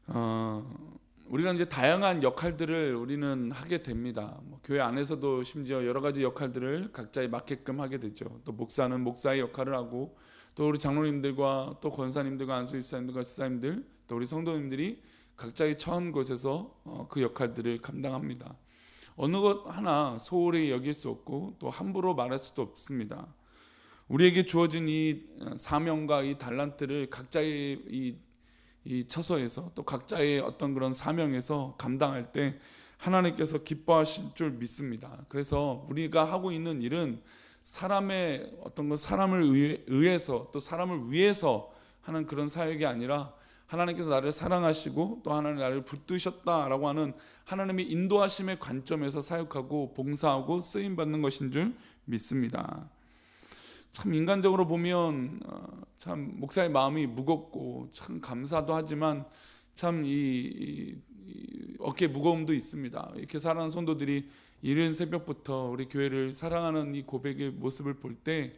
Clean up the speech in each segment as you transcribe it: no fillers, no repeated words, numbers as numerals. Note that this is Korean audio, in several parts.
우리가 이제 다양한 역할들을 우리는 하게 됩니다. 교회 안에서도 심지어 여러 가지 역할들을 각자에 맞게끔 하게 되죠. 또 목사는 목사의 역할을 하고, 또 우리 장로님들과 또 권사님들과 안수집사님들과 지사님들, 또 우리 성도님들이 각자의 처한 곳에서 그 역할들을 감당합니다. 어느 것 하나 소홀히 여길 수 없고 또 함부로 말할 수도 없습니다. 우리에게 주어진 이 사명과 이 달란트를 각자의 이 처소에서 또 각자의 어떤 그런 사명에서 감당할 때 하나님께서 기뻐하실 줄 믿습니다. 그래서 우리가 하고 있는 일은 사람의 어떤 것, 사람을 의해서 또 사람을 위해서 하는 그런 사역이 아니라 하나님께서 나를 사랑하시고 또 하나님 나를 붙드셨다라고 하는 하나님의 인도하심의 관점에서 사역하고 봉사하고 쓰임받는 것인 줄 믿습니다. 참 인간적으로 보면 참 목사의 마음이 무겁고 참 감사도 하지만 참 이 어깨 무거움도 있습니다. 이렇게 사랑하는 성도들이 이른 새벽부터 우리 교회를 사랑하는 이 고백의 모습을 볼 때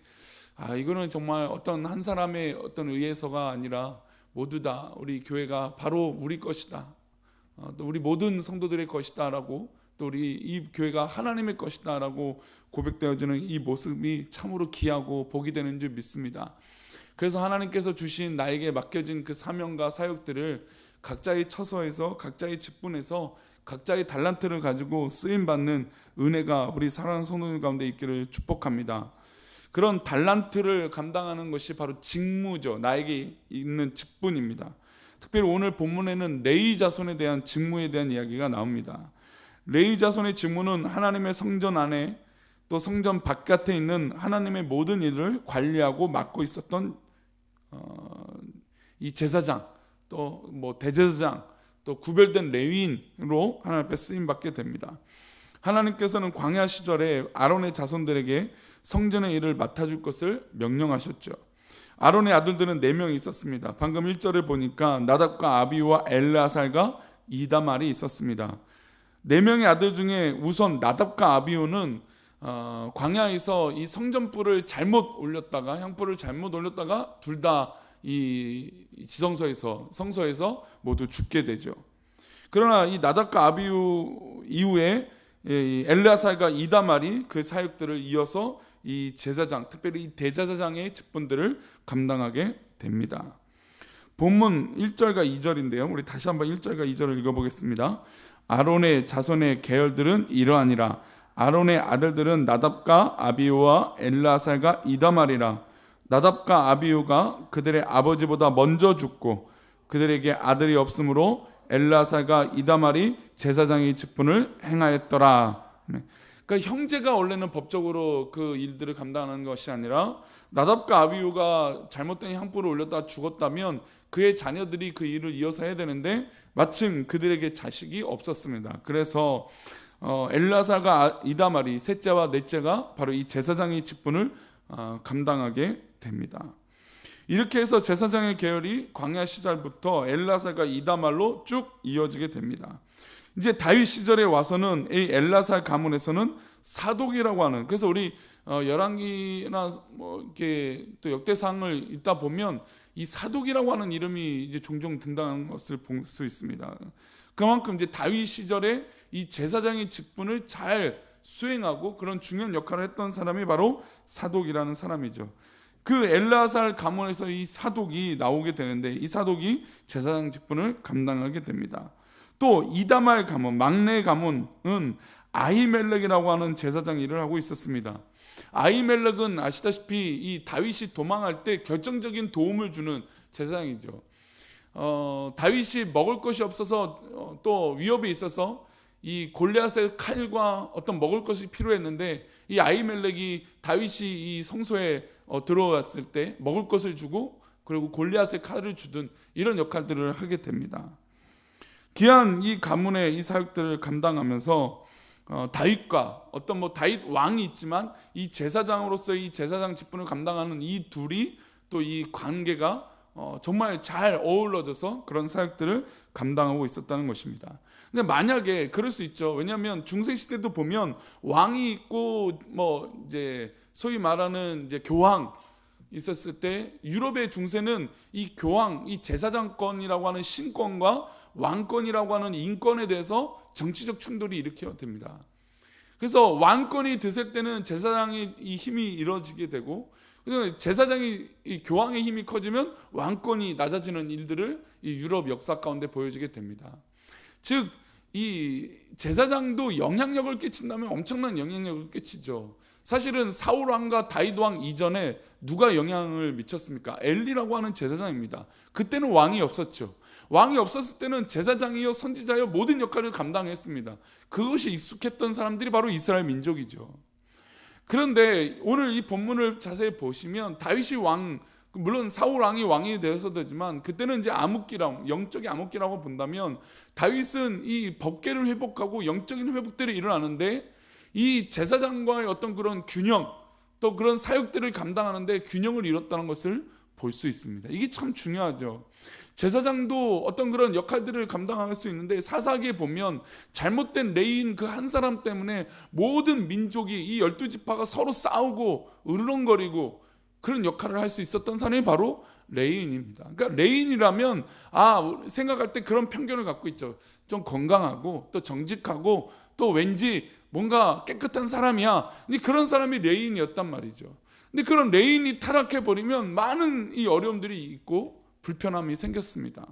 이거는 정말 어떤 한 사람의 어떤 의해서가 아니라 모두 다 우리 교회가 바로 우리 것이다, 또 우리 모든 성도들의 것이다라고, 또 우리 이 교회가 하나님의 것이다라고 고백되어지는 이 모습이 참으로 귀하고 복이 되는 줄 믿습니다. 그래서 하나님께서 주신 나에게 맡겨진 그 사명과 사역들을 각자의 처소에서 각자의 직분에서 각자의 달란트를 가지고 쓰임받는 은혜가 우리 사랑하는 성도들 가운데 있기를 축복합니다. 그런 달란트를 감당하는 것이 바로 직무죠. 나에게 있는 직분입니다. 특별히 오늘 본문에는 레위 자손에 대한 직무에 대한 이야기가 나옵니다. 레위 자손의 직무는 하나님의 성전 안에 또 성전 바깥에 있는 하나님의 모든 일을 관리하고 맡고 있었던 이 제사장, 또 대제사장, 또 구별된 레위인으로 하나님 앞에 쓰임 받게 됩니다. 하나님께서는 광야 시절에 아론의 자손들에게 성전의 일을 맡아줄 것을 명령하셨죠. 아론의 아들들은 4명이 있었습니다. 방금 1절을 보니까 나답과 아비후와 엘르아살과 이다말이 있었습니다. 4명의 아들 중에 우선 나답과 아비후는 광야에서 이 성전불을 잘못 올렸다가, 향불을 잘못 올렸다가 둘 다 이 지성소에서, 성소에서 모두 죽게 되죠. 그러나 이 나답과 아비후 이후에 엘르아살과 이다말이 그 사역들을 이어서 이 제사장, 특별히 이 대제사장의 직분들을 감당하게 됩니다. 본문 1절과 2절인데요. 우리 다시 한번 1절과 2절을 읽어보겠습니다. 아론의 자손의 계열들은 이러하니라. 아론의 아들들은 나답과 아비후와 엘르아살과 이다말이라. 나답과 아비후가 그들의 아버지보다 먼저 죽고 그들에게 아들이 없으므로 엘르아살과 이다말이 제사장의 직분을 행하였더라. 그러니까 형제가 원래는 법적으로 그 일들을 감당하는 것이 아니라 나답과 아비후가 잘못된 향불을 올렸다 죽었다면 그의 자녀들이 그 일을 이어서 해야 되는데 마침 그들에게 자식이 없었습니다. 그래서 엘르아살과 이다말이 셋째와 넷째가 바로 이 제사장의 직분을 감당하게 됩니다. 이렇게 해서 제사장의 계열이 광야 시절부터 엘르아살과 이다말로 쭉 이어지게 됩니다. 이제 다윗 시절에 와서는 이 엘르아살 가문에서는 사독이라고 하는, 그래서 우리 열왕기나 이렇게 또 역대상을 읽다 보면 이 사독이라고 하는 이름이 이제 종종 등장하는 것을 볼 수 있습니다. 그만큼 이제 다윗 시절에 이 제사장의 직분을 잘 수행하고 그런 중요한 역할을 했던 사람이 바로 사독이라는 사람이죠. 그 엘르아살 가문에서 이 사독이 나오게 되는데 이 사독이 제사장 직분을 감당하게 됩니다. 또 이다말 가문, 막내 가문은 아히멜렉이라고 하는 제사장 일을 하고 있었습니다. 아히멜렉은 아시다시피 이 다윗이 도망할 때 결정적인 도움을 주는 제사장이죠. 다윗이 먹을 것이 없어서 또 위협이 있어서 이 골리앗의 칼과 어떤 먹을 것이 필요했는데 이 아히멜렉이 다윗이 이 성소에 들어왔을 때 먹을 것을 주고 그리고 골리앗의 칼을 주든 이런 역할들을 하게 됩니다. 귀한 이 가문의 이 사역들을 감당하면서 다윗과 어떤 다윗 왕이 있지만 이 제사장으로서 이 제사장 직분을 감당하는 이 둘이 또 이 관계가 정말 잘 어우러져서 그런 사역들을 감당하고 있었다는 것입니다. 근데 만약에 그럴 수 있죠. 왜냐하면 중세 시대도 보면 왕이 있고 이제 소위 말하는 이제 교황, 있었을 때 유럽의 중세는 이 교황, 이 제사장권이라고 하는 신권과 왕권이라고 하는 인권에 대해서 정치적 충돌이 일으켜야 됩니다. 그래서 왕권이 드실 때는 제사장의 이 힘이 이루어지게 되고, 제사장이 이 교황의 힘이 커지면 왕권이 낮아지는 일들을 이 유럽 역사 가운데 보여지게 됩니다. 즉 이 제사장도 영향력을 끼친다면 엄청난 영향력을 끼치죠. 사실은 사울 왕과 다윗 왕 이전에 누가 영향을 미쳤습니까? 엘리라고 하는 제사장입니다. 그때는 왕이 없었죠. 왕이 없었을 때는 제사장이요 선지자요 모든 역할을 감당했습니다. 그것이 익숙했던 사람들이 바로 이스라엘 민족이죠. 그런데 오늘 이 본문을 자세히 보시면 다윗이 왕, 물론 사울 왕이 왕이 되어서 되지만 그때는 이제 암흑기라고, 영적인 암흑기라고 본다면 다윗은 이 법궤를 회복하고 영적인 회복들이 일어나는데 이 제사장과의 어떤 그런 균형, 또 그런 사역들을 감당하는데 균형을 이뤘다는 것을 볼 수 있습니다. 이게 참 중요하죠. 제사장도 어떤 그런 역할들을 감당할 수 있는데 사사기에 보면 잘못된 레위인 그 한 사람 때문에 모든 민족이 이 12지파가 서로 싸우고 으르렁거리고 그런 역할을 할 수 있었던 사람이 바로 레위인입니다. 그러니까 레위인이라면 생각할 때 그런 편견을 갖고 있죠. 좀 건강하고 또 정직하고 또 왠지 뭔가 깨끗한 사람이야. 근데 그런 사람이 레위인이었단 말이죠. 근데 그런 레위인이 타락해 버리면 많은 이 어려움들이 있고 불편함이 생겼습니다.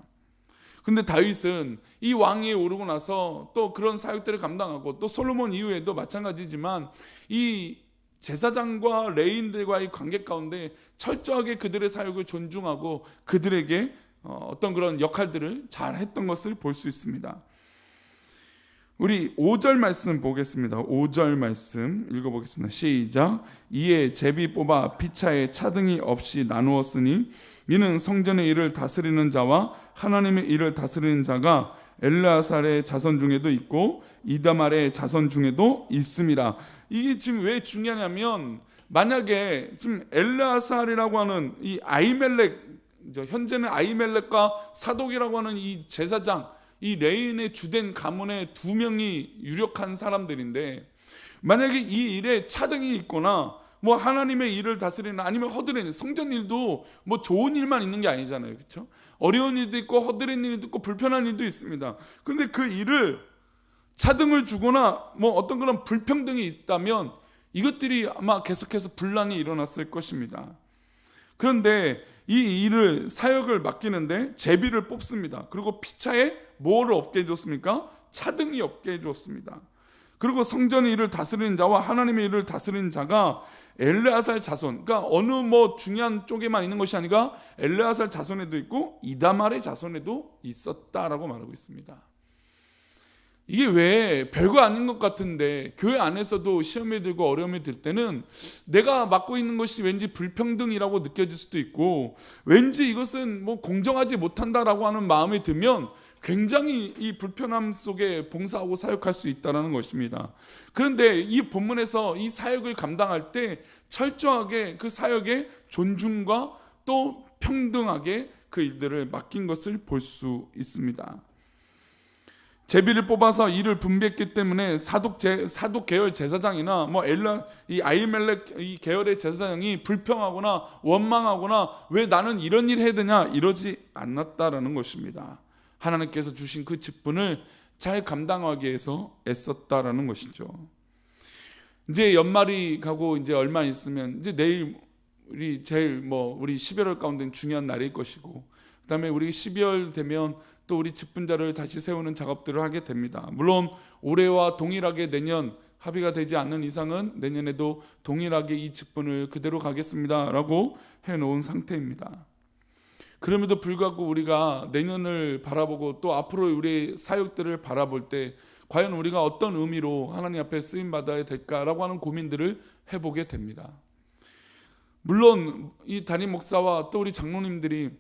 근데 다윗은 이 왕위에 오르고 나서 또 그런 사역들을 감당하고 또 솔로몬 이후에도 마찬가지지만 이 제사장과 레위인들과의 관계 가운데 철저하게 그들의 사역을 존중하고 그들에게 어떤 그런 역할들을 잘 했던 것을 볼 수 있습니다. 우리 5절 말씀 보겠습니다. 5절 말씀 읽어보겠습니다. 시작. 이에 제비 뽑아 피차에 차등이 없이 나누었으니 이는 성전의 일을 다스리는 자와 하나님의 일을 다스리는 자가 엘르아살의 자손 중에도 있고 이다말의 자손 중에도 있습니다. 이게 지금 왜 중요하냐면 만약에 지금 엘르아살이라고 하는 이 아히멜렉, 현재는 아히멜렉과 사독이라고 하는 이 제사장, 이 레인의 주된 가문의 두 명이 유력한 사람들인데 만약에 이 일에 차등이 있거나 뭐 하나님의 일을 다스리는 아니면 허드렛 성전 일도 뭐 좋은 일만 있는 게 아니잖아요. 그렇죠? 어려운 일도 있고 허드렛 일도 있고 불편한 일도 있습니다. 그런데 그 일을 차등을 주거나 뭐 어떤 그런 불평등이 있다면 이것들이 아마 계속해서 분란이 일어났을 것입니다. 그런데 이 일을 사역을 맡기는데 제비를 뽑습니다. 그리고 피차에 뭐를 없게 해줬습니까? 차등이 없게 해줬습니다. 그리고 성전의 일을 다스리는 자와 하나님의 일을 다스리는 자가 엘르아살 자손, 그러니까 어느 뭐 중요한 쪽에만 있는 것이 아니라 엘르아살 자손에도 있고 이다말의 자손에도 있었다라고 말하고 있습니다. 이게 왜 별거 아닌 것 같은데 교회 안에서도 시험에 들고 어려움이 들 때는 내가 맡고 있는 것이 왠지 불평등이라고 느껴질 수도 있고 왠지 이것은 뭐 공정하지 못한다라고 하는 마음이 들면 굉장히 이 불편함 속에 봉사하고 사역할 수 있다는 것입니다. 그런데 이 본문에서 이 사역을 감당할 때 철저하게 그 사역에 존중과 또 평등하게 그 일들을 맡긴 것을 볼 수 있습니다. 제비를 뽑아서 일을 분배했기 때문에 사독 계열 제사장이나 뭐 이 아히멜렉 이 계열의 제사장이 불평하거나 원망하거나 왜 나는 이런 일 해야 되냐 이러지 않았다라는 것입니다. 하나님께서 주신 그 직분을 잘 감당하기 위해서 애썼다라는 것이죠. 이제 연말이 가고 이제 얼마 있으면 이제 내일 우리 제일 우리 12월 가운데 중요한 날일 것이고 그다음에 우리 12월 되면 또 우리 직분자를 다시 세우는 작업들을 하게 됩니다. 물론 올해와 동일하게 내년 합의가 되지 않는 이상은 내년에도 동일하게 이 직분을 그대로 가겠습니다라고 해놓은 상태입니다. 그럼에도 불구하고 우리가 내년을 바라보고 또 앞으로 우리의 사역들을 바라볼 때 과연 우리가 어떤 의미로 하나님 앞에 쓰임받아야 될까라고 하는 고민들을 해보게 됩니다. 물론 이 담임 목사와 또 우리 장로님들이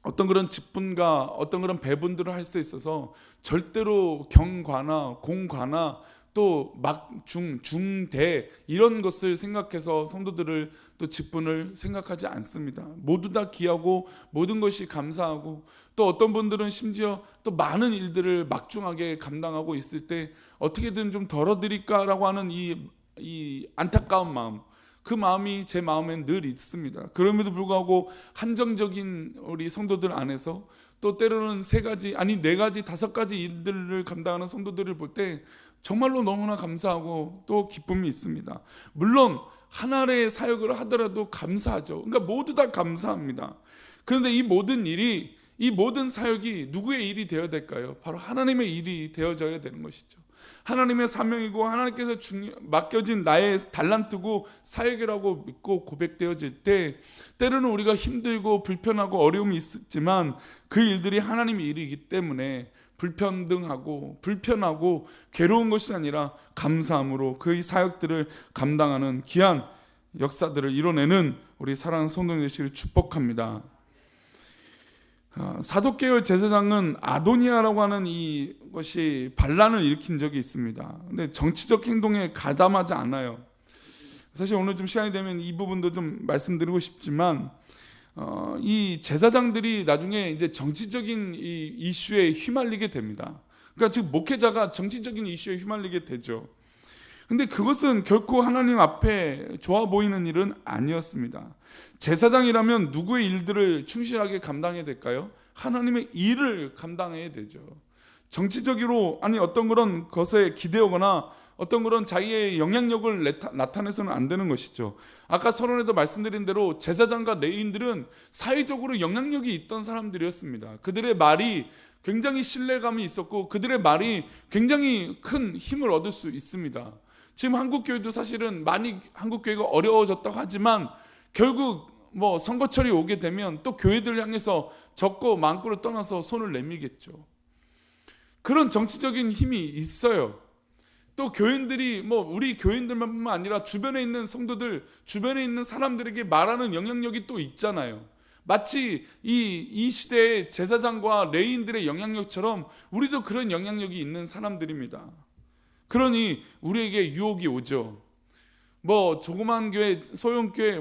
어떤 그런 직분과 어떤 그런 배분들을 할 수 있어서 절대로 경과나 공과나 또 막중 중대 이런 것을 생각해서 성도들을 또 직분을 생각하지 않습니다. 모두 다 귀하고 모든 것이 감사하고 또 어떤 분들은 심지어 또 많은 일들을 막중하게 감당하고 있을 때 어떻게든 좀 덜어드릴까라고 하는 이 안타까운 마음, 그 마음이 제 마음엔 늘 있습니다. 그럼에도 불구하고 한정적인 우리 성도들 안에서 또 때로는 3가지 아니 4가지 5가지 일들을 감당하는 성도들을 볼 때 정말로 너무나 감사하고 또 기쁨이 있습니다. 물론 하나의 사역을 하더라도 감사하죠. 그러니까 모두 다 감사합니다. 그런데 이 모든 일이, 이 모든 사역이 누구의 일이 되어야 될까요? 바로 하나님의 일이 되어져야 되는 것이죠. 하나님의 사명이고 하나님께서 맡겨진 나의 달란트고 사역이라고 믿고 고백되어질 때 때로는 우리가 힘들고 불편하고 어려움이 있었지만 그 일들이 하나님의 일이기 때문에 불평등하고 불편하고 괴로운 것이 아니라 감사함으로 그 사역들을 감당하는 귀한 역사들을 이뤄내는 우리 사랑하는 성도님 되시기를 축복합니다. 사독계열 제사장은 아도니아라고 하는 이것이 반란을 일으킨 적이 있습니다. 근데 정치적 행동에 가담하지 않아요. 사실 오늘 좀 시간이 되면 이 부분도 좀 말씀드리고 싶지만 이 제사장들이 나중에 이제 정치적인 이 이슈에 휘말리게 됩니다. 그러니까 즉 목회자가 정치적인 이슈에 휘말리게 되죠. 근데 그것은 결코 하나님 앞에 좋아 보이는 일은 아니었습니다. 제사장이라면 누구의 일들을 충실하게 감당해야 될까요? 하나님의 일을 감당해야 되죠. 정치적으로 아니 어떤 그런 것에 기대거나 어떤 그런 자기의 영향력을 나타내서는 안 되는 것이죠. 아까 서론에도 말씀드린 대로 제사장과 레위인들은 사회적으로 영향력이 있던 사람들이었습니다. 그들의 말이 굉장히 신뢰감이 있었고 그들의 말이 굉장히 큰 힘을 얻을 수 있습니다. 지금 한국교회도 사실은 많이 한국교회가 어려워졌다고 하지만 결국 뭐 선거철이 오게 되면 또 교회들 향해서 적고 많고를 떠나서 손을 내밀겠죠. 그런 정치적인 힘이 있어요. 또 교인들이 뭐 우리 교인들만뿐만 아니라 주변에 있는 성도들, 주변에 있는 사람들에게 말하는 영향력이 또 있잖아요. 마치 이 시대의 제사장과 레위인들의 영향력처럼 우리도 그런 영향력이 있는 사람들입니다. 그러니 우리에게 유혹이 오죠. 뭐 조그만 교회, 소형 교회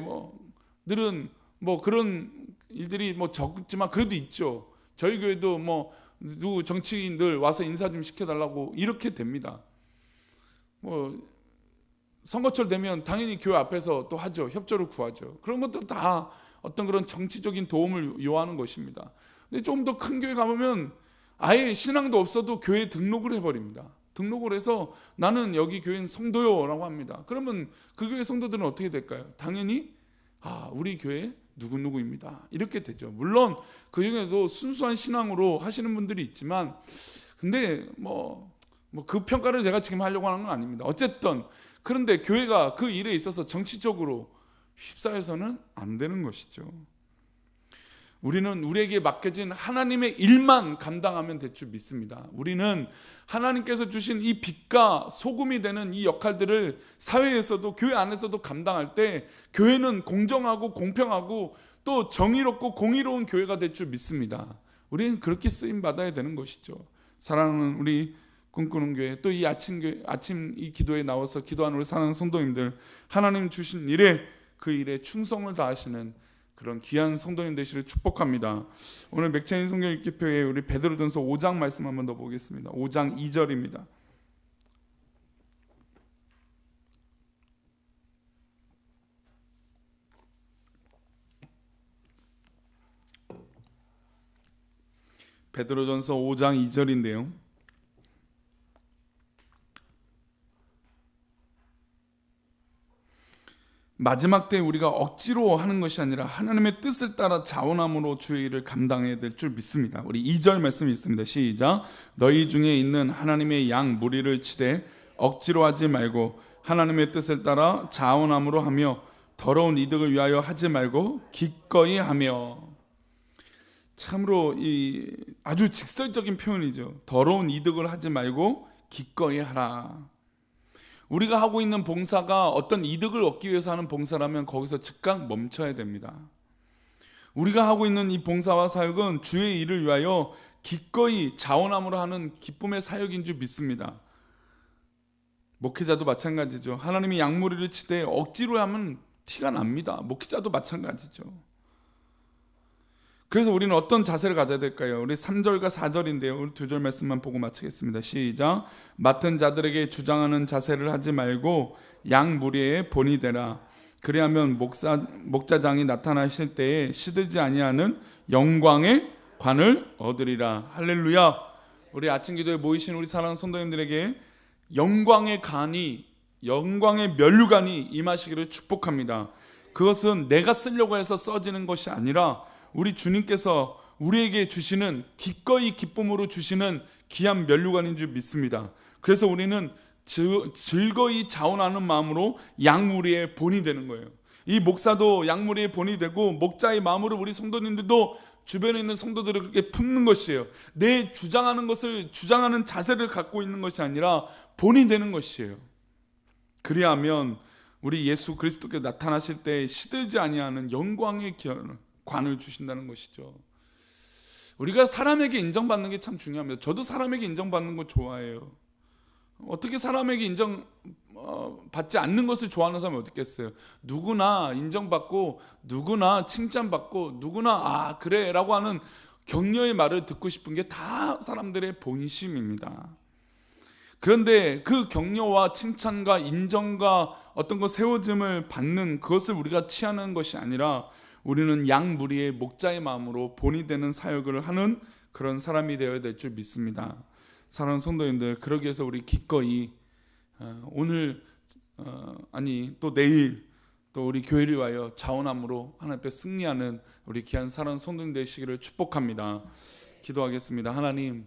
들은 뭐 그런 일들이 뭐 적지만 그래도 있죠. 저희 교회도 뭐 누구 정치인들 와서 인사 좀 시켜달라고 이렇게 됩니다. 뭐 선거철 되면 당연히 교회 앞에서 또 하죠. 협조를 구하죠. 그런 것도 다 어떤 그런 정치적인 도움을 요하는 것입니다. 근데 좀 더 큰 교회 가보면 아예 신앙도 없어도 교회에 등록을 해버립니다. 등록을 해서 나는 여기 교회는 성도요라고 합니다. 그러면 그 교회 성도들은 어떻게 될까요? 당연히 우리 교회 누구누구입니다. 이렇게 되죠. 물론 그 중에도 순수한 신앙으로 하시는 분들이 있지만 근데 그 평가를 제가 지금 하려고 하는 건 아닙니다. 어쨌든 그런데 교회가 그 일에 있어서 정치적으로 휩싸여서는 안 되는 것이죠. 우리는 우리에게 맡겨진 하나님의 일만 감당하면 될 줄 믿습니다. 우리는 하나님께서 주신 이 빛과 소금이 되는 이 역할들을 사회에서도 교회 안에서도 감당할 때 교회는 공정하고 공평하고 또 정의롭고 공의로운 교회가 될 줄 믿습니다. 우리는 그렇게 쓰임 받아야 되는 것이죠. 사랑하는 우리 꿈꾸는 교회, 또 이 아침 이 기도에 나와서 기도하는 우리 사랑하는 성도님들, 하나님 주신 일에 그 일에 충성을 다하시는 그런 귀한 성도님 되시를 축복합니다. 오늘 맥체인 성경 읽기표에 우리 베드로전서 5장 말씀 한번 더 보겠습니다. 5장 2절입니다. 베드로전서 5장 2절인데요. 마지막 때에 우리가 억지로 하는 것이 아니라 하나님의 뜻을 따라 자원함으로 주의 일을 감당해야 될 줄 믿습니다. 우리 2절 말씀이 있습니다. 시작. 너희 중에 있는 하나님의 양 무리를 치되 억지로 하지 말고 하나님의 뜻을 따라 자원함으로 하며 더러운 이득을 위하여 하지 말고 기꺼이 하며. 참으로 이 아주 직설적인 표현이죠. 더러운 이득을 하지 말고 기꺼이 하라. 우리가 하고 있는 봉사가 어떤 이득을 얻기 위해서 하는 봉사라면 거기서 즉각 멈춰야 됩니다. 우리가 하고 있는 이 봉사와 사역은 주의 일을 위하여 기꺼이 자원함으로 하는 기쁨의 사역인 줄 믿습니다. 목회자도 마찬가지죠. 하나님이 양무리를 치되 억지로 하면 티가 납니다. 목회자도 마찬가지죠. 그래서 우리는 어떤 자세를 가져야 될까요? 우리 3절과 4절인데요. 우리 2절 말씀만 보고 마치겠습니다. 시작. 맡은 자들에게 주장하는 자세를 하지 말고 양 무리의 본이 되라. 그리하면 목자장이 나타나실 때에 시들지 아니하는 영광의 관을 얻으리라. 할렐루야. 우리 아침 기도에 모이신 우리 사랑하는 성도님들에게 영광의 면류관이 임하시기를 축복합니다. 그것은 내가 쓰려고 해서 써지는 것이 아니라 우리 주님께서 우리에게 주시는, 기꺼이 기쁨으로 주시는 귀한 면류관인 줄 믿습니다. 그래서 우리는 즐거이 자원하는 마음으로 양무리의 본이 되는 거예요. 이 목사도 양무리의 본이 되고, 목자의 마음으로 우리 성도님들도 주변에 있는 성도들을 그렇게 품는 것이에요. 내 주장하는 자세를 갖고 있는 것이 아니라 본이 되는 것이에요. 그리하면 우리 예수 그리스도께 나타나실 때 시들지 아니하는 영광의 관을 주신다는 것이죠. 우리가 사람에게 인정받는 게 참 중요합니다. 저도 사람에게 인정받는 거 좋아해요. 어떻게 사람에게 인정받지 않는 것을 좋아하는 사람이 어디 있겠어요? 누구나 인정받고, 누구나 칭찬받고, 누구나 그래 라고 하는 격려의 말을 듣고 싶은 게 다 사람들의 본심입니다. 그런데 그 격려와 칭찬과 인정과 어떤 것 세워짐을 받는 그것을 우리가 취하는 것이 아니라, 우리는 양 무리의 목자의 마음으로 본이 되는 사역을 하는 그런 사람이 되어야 될 줄 믿습니다. 사랑하는 성도님들, 그러기 위해서 우리 기꺼이 오늘 또 내일 또 우리 교회를 위하여 자원함으로 하나님 앞에 승리하는 우리 귀한 사랑하는 성도님 되시기를 축복합니다. 기도하겠습니다. 하나님,